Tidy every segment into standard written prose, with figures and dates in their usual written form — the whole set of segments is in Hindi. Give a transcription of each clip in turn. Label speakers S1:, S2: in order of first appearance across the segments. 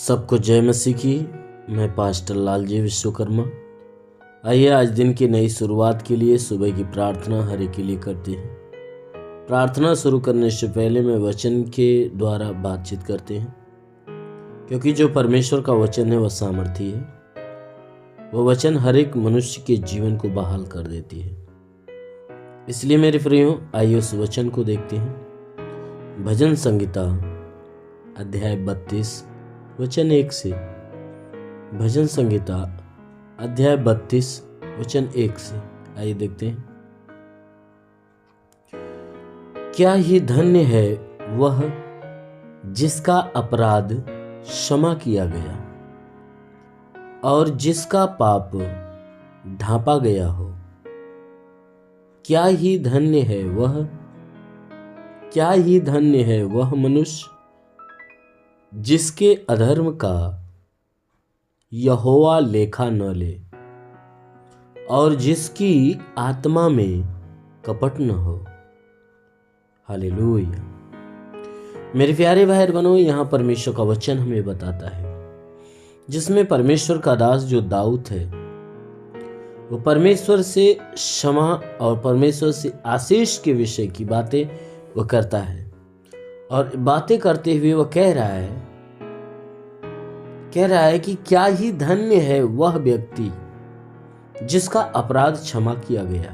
S1: सबको जय मसीह की। मैं पास्टर लालजी विश्वकर्मा। आइए आज दिन की नई शुरुआत के लिए सुबह की प्रार्थना हर एक के लिए करते हैं। प्रार्थना शुरू करने से पहले मैं वचन के द्वारा बातचीत करते हैं, क्योंकि जो परमेश्वर का वचन है वह सामर्थी है। वह वचन हर एक मनुष्य के जीवन को बहाल कर देती है। इसलिए मेरे प्रियो, आइए उस वचन को देखते हैं। भजन संहिता अध्याय 32 वचन 1 से। भजन संहिता अध्याय 32 वचन 1 से। आइए देखते हैं। क्या ही धन्य है वह जिसका अपराध क्षमा किया गया और जिसका पाप ढांपा गया हो। क्या ही धन्य है वह मनुष्य जिसके अधर्म का यहोवा लेखा न ले और जिसकी आत्मा में कपट न हो। हालेलुया। मेरे प्यारे भाई बहनों, यहाँ परमेश्वर का वचन हमें बताता है, जिसमें परमेश्वर का दास जो दाऊद है वो परमेश्वर से क्षमा और परमेश्वर से आशीष के विषय की बातें वो करता है। और बातें करते हुए वो कह रहा है कि क्या ही धन्य है वह व्यक्ति जिसका अपराध क्षमा किया गया।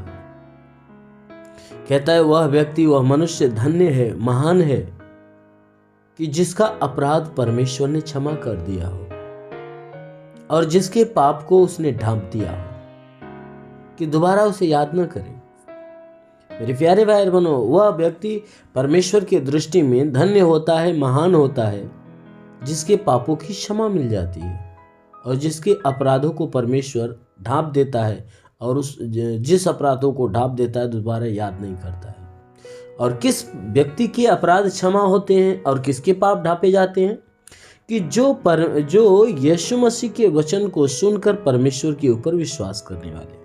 S1: कहता है वह व्यक्ति, वह मनुष्य धन्य है, महान है कि जिसका अपराध परमेश्वर ने क्षमा कर दिया हो और जिसके पाप को उसने ढांप दिया हो कि दोबारा उसे याद न करें। मेरे प्यारे भाई बहनों, वह व्यक्ति परमेश्वर की दृष्टि में धन्य होता है, महान होता है, जिसके पापों की क्षमा मिल जाती है और जिसके अपराधों को परमेश्वर ढांप देता है और जिस अपराधों को ढांप देता है दोबारा याद नहीं करता है। और किस व्यक्ति के अपराध क्षमा होते हैं और किसके पाप ढांपे जाते हैं? कि जो यीशु मसीह के वचन को सुनकर परमेश्वर के ऊपर विश्वास करने वाले।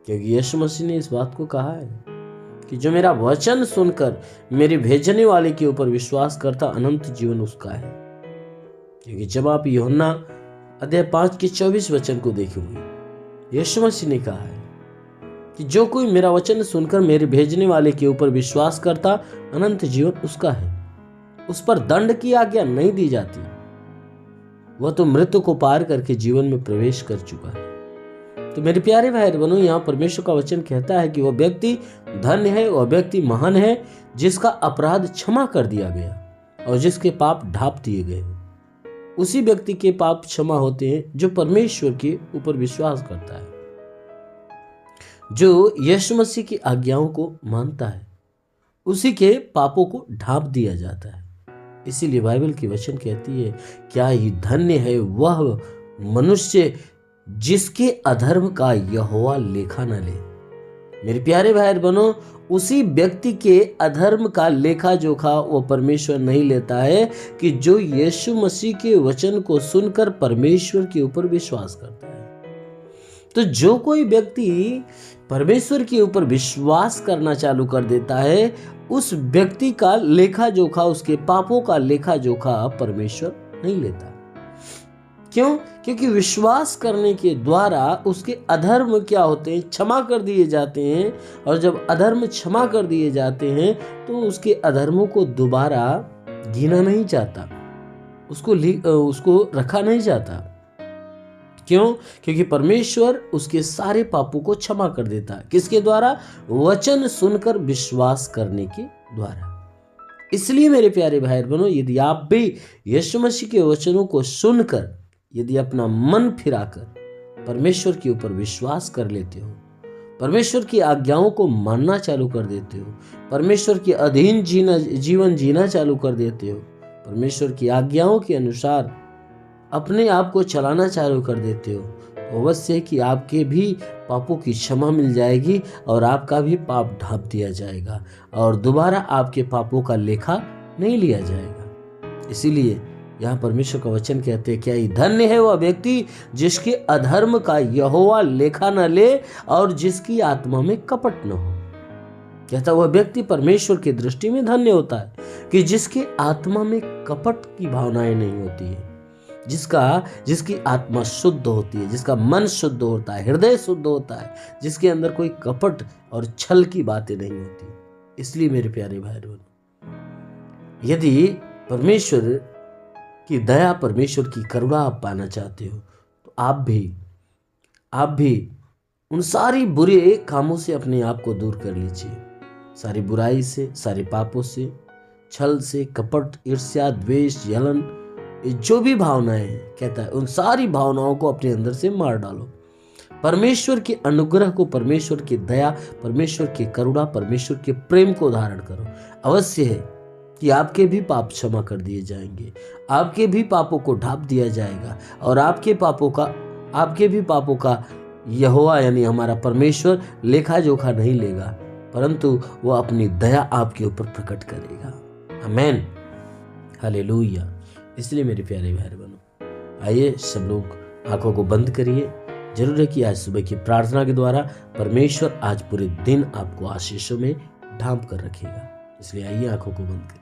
S1: क्योंकि यीशु मसीह ने इस बात को कहा है कि जो मेरा वचन सुनकर मेरे भेजने वाले के ऊपर विश्वास करता, अनंत जीवन उसका है। क्योंकि जब आप यूहन्ना अध्याय 5 के 24 वचन को देखेंगे, यीशु मसीह ने कहा है कि जो कोई मेरा वचन सुनकर मेरे भेजने वाले के ऊपर विश्वास करता, अनंत जीवन उसका है। उस पर दंड की आज्ञा नहीं दी जाती, वह तो मृत्यु को पार करके जीवन में प्रवेश कर चुका है। तो मेरे प्यारे भाई बहनों, यहाँ परमेश्वर का वचन कहता है कि वह व्यक्ति धन्य है, वह व्यक्ति महान है, जिसका अपराध क्षमा कर दिया गया और जिसके पाप ढांप दिए गए। उसी व्यक्ति के पाप क्षमा होते हैं जो परमेश्वर के ऊपर विश्वास करता है, जो यीशु मसीह की आज्ञाओं को मानता है। उसी के पापों को ढांप दिया जाता है। इसीलिए बाइबल की वचन कहती है, क्या ही धन्य है वह मनुष्य जिसके अधर्म का यहोवा लेखा न ले। मेरे प्यारे भाई बहनों, उसी व्यक्ति के अधर्म का लेखा जोखा वो परमेश्वर नहीं लेता है कि जो यीशु मसीह के वचन को सुनकर परमेश्वर के ऊपर विश्वास करता है। तो जो कोई व्यक्ति परमेश्वर के ऊपर विश्वास करना चालू कर देता है, उस व्यक्ति का लेखा जोखा, उसके पापों का लेखा जोखा परमेश्वर नहीं लेता। क्यों? क्योंकि विश्वास करने के द्वारा उसके अधर्म क्या होते हैं? क्षमा कर दिए जाते हैं। और जब अधर्म क्षमा कर दिए जाते हैं तो उसके अधर्मों को दोबारा गिना नहीं जाता, उसको रखा नहीं जाता। क्यों? क्योंकि परमेश्वर उसके सारे पापों को क्षमा कर देता है। किसके द्वारा? वचन सुनकर विश्वास करने के द्वारा। इसलिए मेरे प्यारे भाई बहनों, यदि आप भी यीशु मसीह के वचनों को सुनकर यदि अपना मन फिराकर परमेश्वर के ऊपर विश्वास कर लेते हो, परमेश्वर की आज्ञाओं को मानना चालू कर देते हो, परमेश्वर के अधीन जीवन जीना चालू कर देते हो, परमेश्वर की आज्ञाओं के अनुसार अपने आप को चलाना चालू कर देते हो, तो अवश्य है कि आपके भी पापों की क्षमा मिल जाएगी और आपका भी पाप ढांप दिया जाएगा और दोबारा आपके पापों का लेखा नहीं लिया जाएगा। इसीलिए यहाँ परमेश्वर का वचन कहते हैं, क्या ही धन्य है वह व्यक्ति जिसके अधर्म का यहोवा लेखा न ले और जिसकी आत्मा में कपट न हो। कहता वह व्यक्ति परमेश्वर की दृष्टि में धन्य होता है कि जिसके आत्मा में कपट की भावनाएं नहीं होती है, जिसकी आत्मा शुद्ध होती है, जिसका मन शुद्ध होता है, हृदय शुद्ध होता है, जिसके अंदर कोई कपट और छल की बातें नहीं होती। इसलिए मेरे प्यारे भाई बहनों, यदि परमेश्वर की दया, परमेश्वर की करुणा आप पाना चाहते हो तो आप भी उन सारी बुरे कामों से अपने आप को दूर कर लीजिए। सारी बुराई से, सारे पापों से, छल से, कपट, ईर्ष्या, द्वेष, जलन, जो भी भावनाएं हैं, कहता है उन सारी भावनाओं को अपने अंदर से मार डालो। परमेश्वर के अनुग्रह को, परमेश्वर की दया, परमेश्वर की करुणा, परमेश्वर के प्रेम को धारण करो। अवश्य है कि आपके भी पाप क्षमा कर दिए जाएंगे, आपके भी पापों को ढांप दिया जाएगा और आपके भी पापों का यहोवा यानी हमारा परमेश्वर लेखा जोखा नहीं लेगा, परंतु वो अपनी दया आपके ऊपर प्रकट करेगा। आमेन, हालेलुया। इसलिए मेरे प्यारे भाई बहनों, आइए सब लोग आंखों को बंद करिए। जरूर है कि आज सुबह की प्रार्थना के द्वारा परमेश्वर आज पूरे दिन आपको आशीषों में ढांप कर रखेगा। इसलिए आइए आंखों को बंद करिए।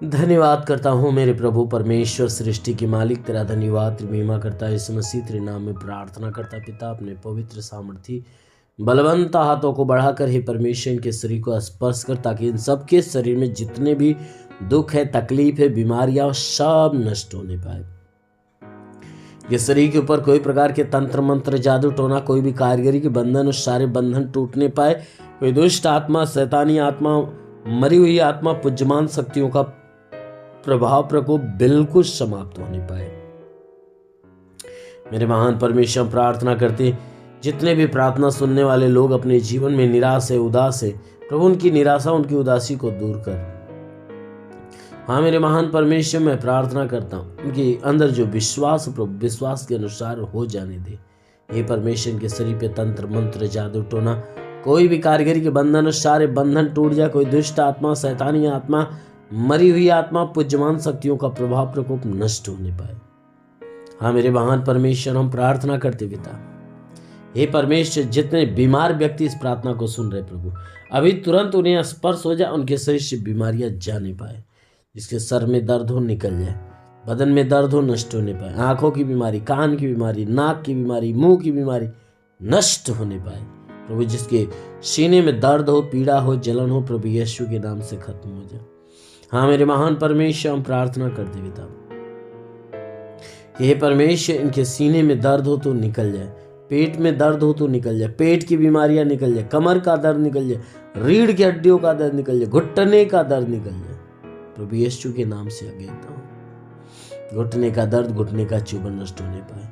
S1: धन्यवाद करता हूँ मेरे प्रभु परमेश्वर, सृष्टि के मालिक, तेरा धन्यवाद, तेरी महिमा करता है यीशु मसीह, तेरे नाम में प्रार्थना करता पिता, अपने पवित्र सामर्थी बलवंत हाथों को बढ़ाकर हे परमेश्वर इनके शरीर को स्पर्श कर, ताकि इन सबके शरीर में जितने भी दुख है, तकलीफ है, बीमारियां, सब नष्ट होने पाए। ये शरीर के ऊपर कोई प्रकार के तंत्र मंत्र, जादू टोना, कोई भी कारीगरी के बंधन, उस सारे बंधन टूटने पाए। कोई दुष्ट आत्मा, शैतानी आत्मा, मरी हुई आत्मा, पूज्यमान शक्तियों का प्रभाव प्रकोप बिल्कुल समाप्त होने पाए। मेरे महान परमेश्वर, प्रार्थना करते जितने भी प्रार्थना सुनने वाले लोग अपने जीवन में निराश है, उदास है, प्रभु उनकी निराशा, उनकी उदासी को दूर कर। हाँ मेरे महान परमेश्वर, मैं प्रार्थना करता हूँ उनके अंदर जो विश्वास, प्रभु विश्वास के अनुसार हो जाने दे। हे परमेश्वर के शरीर पे तंत्र मंत्र, जादू टोना, कोई भी कारीगरी के बंधन, सारे बंधन टूट जाए। कोई दुष्ट आत्मा, शैतानी आत्मा, मरी हुई आत्मा, पूज्यमान शक्तियों का प्रभाव प्रकोप नष्ट होने पाए। हाँ मेरे महान परमेश्वर, हम प्रार्थना करते पिता, हे परमेश्वर जितने बीमार व्यक्ति इस प्रार्थना को सुन रहे प्रभु, अभी तुरंत उन्हें स्पर्श हो जाए, उनके शरीर से बीमारियां जाने पाए। जिसके सर में दर्द हो निकल जाए, बदन में दर्द हो नष्ट होने पाए, आंखों की बीमारी, कान की बीमारी, नाक की बीमारी, मुंह की बीमारी नष्ट होने पाए। प्रभु जिसके सीने में दर्द हो, पीड़ा हो, जलन हो, प्रभु यीशु के नाम से खत्म हो जाए। हाँ मेरे महान परमेश्वर, हम प्रार्थना करते पिता, हे परमेश्वर इनके सीने में दर्द हो तो निकल जाए, पेट में दर्द हो तो निकल जाए, पेट की बीमारियां निकल जाए, कमर का दर्द निकल जाए, रीढ़ की हड्डियों का दर्द निकल जाए, घुटने का दर्द निकल जाए। प्रभु यीशु के नाम से आगे देता हूँ, घुटने का दर्द, घुटने का चुभन नष्ट होने पाए।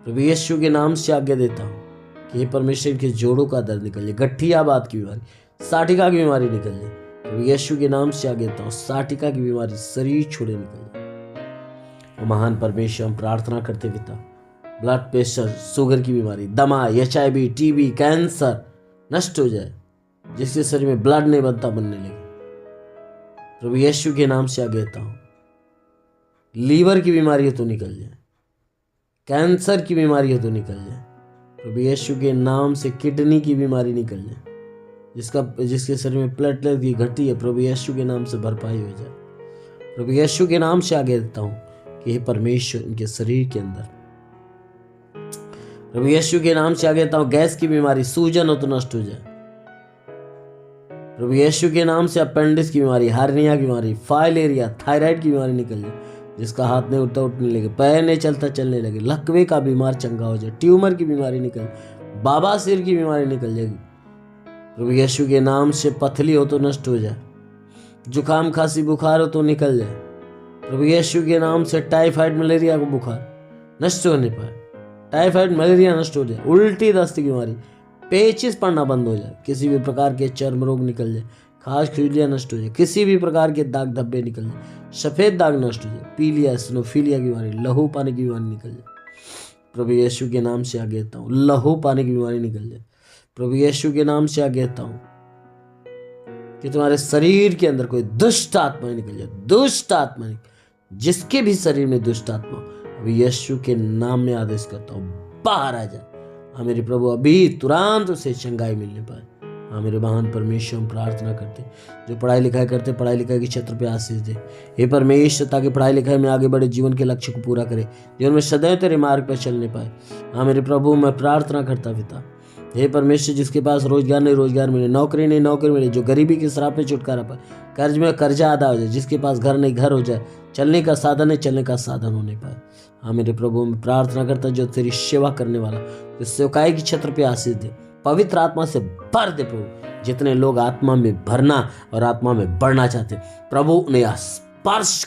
S1: प्रभु यीशु के नाम से आगे देता हूँ कि हे परमेश्वर के जोड़ों का दर्द निकल जाए, गठियाबाद की बीमारी, साटिका की बीमारी निकल जाए। प्रभु यीशु के नाम से आगे देता हूँ, साटिका की बीमारी शरीर छोड़े निकल जाए। महान परमेश्वर, हम प्रार्थना करते पिता, ब्लड प्रेशर, शुगर की बीमारी, दमा, HIV, TB, कैंसर नष्ट हो जाए। जिसके शरीर में ब्लड नहीं बनने लगे, प्रभु यीशु के नाम से आगे देता हूँ, लीवर की बीमारी हो तो निकल जाए, कैंसर की बीमारी हो तो निकल जाए। प्रभु यीशु के नाम से किडनी की बीमारी निकल जाए। जिसके शरीर में प्लेटलेट की घटी है, प्रभु यीशु के नाम से भरपाई हो जाए। प्रभु यीशु के नाम से आगे देता हूँ कि हे परमेश्वर इनके शरीर के अंदर, प्रभु यीशु के नाम से आगे देता हूँ, गैस की बीमारी, सूजन हो तो नष्ट हो जाए। प्रभु यीशु के नाम से अपेंडिक्स की बीमारी, हार्निया की बीमारी, फाइलेरिया, थायराइड की बीमारी निकल जाए। जिसका हाथ नहीं उठता उठने लगे, पैर नहीं चलता चलने लगे, लकवे का बीमार चंगा हो जाए, ट्यूमर की बीमारी निकल, बाबा सिर की बीमारी निकल जाएगी। प्रभु यीशु के नाम से पथली हो तो नष्ट हो जाए, जुकाम खांसी बुखार हो तो निकल जाए। प्रभु यीशु के नाम से टाइफाइड मलेरिया को बुखार नष्ट होने पाए, टाइफाइड मलेरिया नष्ट हो जाए, उल्टी दस्त की बीमारी, पेचिस पड़ना बंद हो जाए, किसी भी प्रकार के चर्म रोग निकल जाए, खास खुजलियाँ नष्ट हो जाए, किसी भी प्रकार के दाग धब्बे निकल जाए, सफ़ेद दाग नष्ट हो जाए, पीलिया, स्नोफीलिया की बीमारी, लहू पानी की बीमारी निकल जाए। प्रभु यीशु के नाम से आगे देता हूँ, लहू पानी की बीमारी निकल जाए। प्रभु यीशु के नाम से आगे देता हूँ कि तुम्हारे शरीर के अंदर कोई दुष्ट आत्मा निकल जाए, दुष्ट आत्मा जिसके भी शरीर में दुष्ट आत्मा, अभी यीशु के नाम में आदेश करता हूँ बाहर आ जाए। हाँ मेरे प्रभु, अभी तुरंत उसे चंगाई मिलने पाए। हाँ मेरे महान परमेश्वर, हम प्रार्थना करते जो पढ़ाई लिखाई करते, पढ़ाई लिखाई के क्षेत्र पे आशीष दे हे परमेश्वर, ताकि पढ़ाई लिखाई में आगे बढ़े, जीवन के लक्ष्य को पूरा करे, जीवन में सदैव तेरे मार्ग पर चलने पाए। हाँ मेरे प्रभु, मैं प्रार्थना करता पिता हे परमेश्वर, जिसके पास रोजगार नहीं रोजगार मिले, नौकरी नहीं नौकरी मिले, जो गरीबी के श्राप में छुटकारा पाए, कर्ज में कर्जा अदा हो जाए, जिसके पास घर नहीं घर हो जाए, चलने का साधन नहीं चलने का साधन होने पाए। हाँ मेरे प्रभु, मैं प्रार्थना करता जो तेरी सेवा करने वाला, जो सेवकाई के क्षेत्र पे आशीष दे, पवित्र आत्मा से भर दे प्रभु। जितने लोग आत्मा में भरना और आत्मा में बढ़ना चाहते प्रभु, उन्हें स्पर्श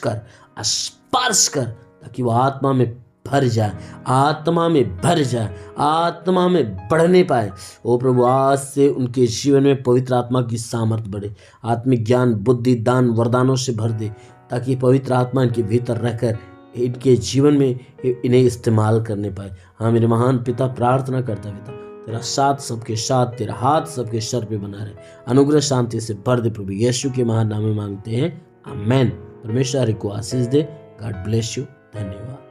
S1: कर ताकि वो आत्मा में भर जाए, आत्मा में भर जाए, आत्मा में बढ़ने पाए। ओ प्रभु, आज से उनके जीवन में पवित्र आत्मा की सामर्थ बढ़े, आत्मिक ज्ञान बुद्धि दान वरदानों से भर दे, ताकि पवित्र आत्मा इनके भीतर रहकर इनके जीवन में इन्हें इस्तेमाल करने पाए। हाँ मेरे महान पिता, प्रार्थना करता पिता, तेरा साथ सबके साथ, तेरा हाथ सबके सर पे बना रहे, अनुग्रह शांति से भर दे प्रभु, यीशु के महान नाम में मांगते हैं, आमेन। परमेश्वर को आशीष दे। God bless you. धन्यवाद।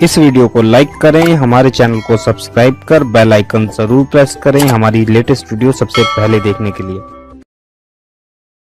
S2: इस वीडियो को लाइक करें, हमारे चैनल को सब्सक्राइब कर बेल आइकन जरूर प्रेस करें हमारी लेटेस्ट वीडियो सबसे पहले देखने के लिए।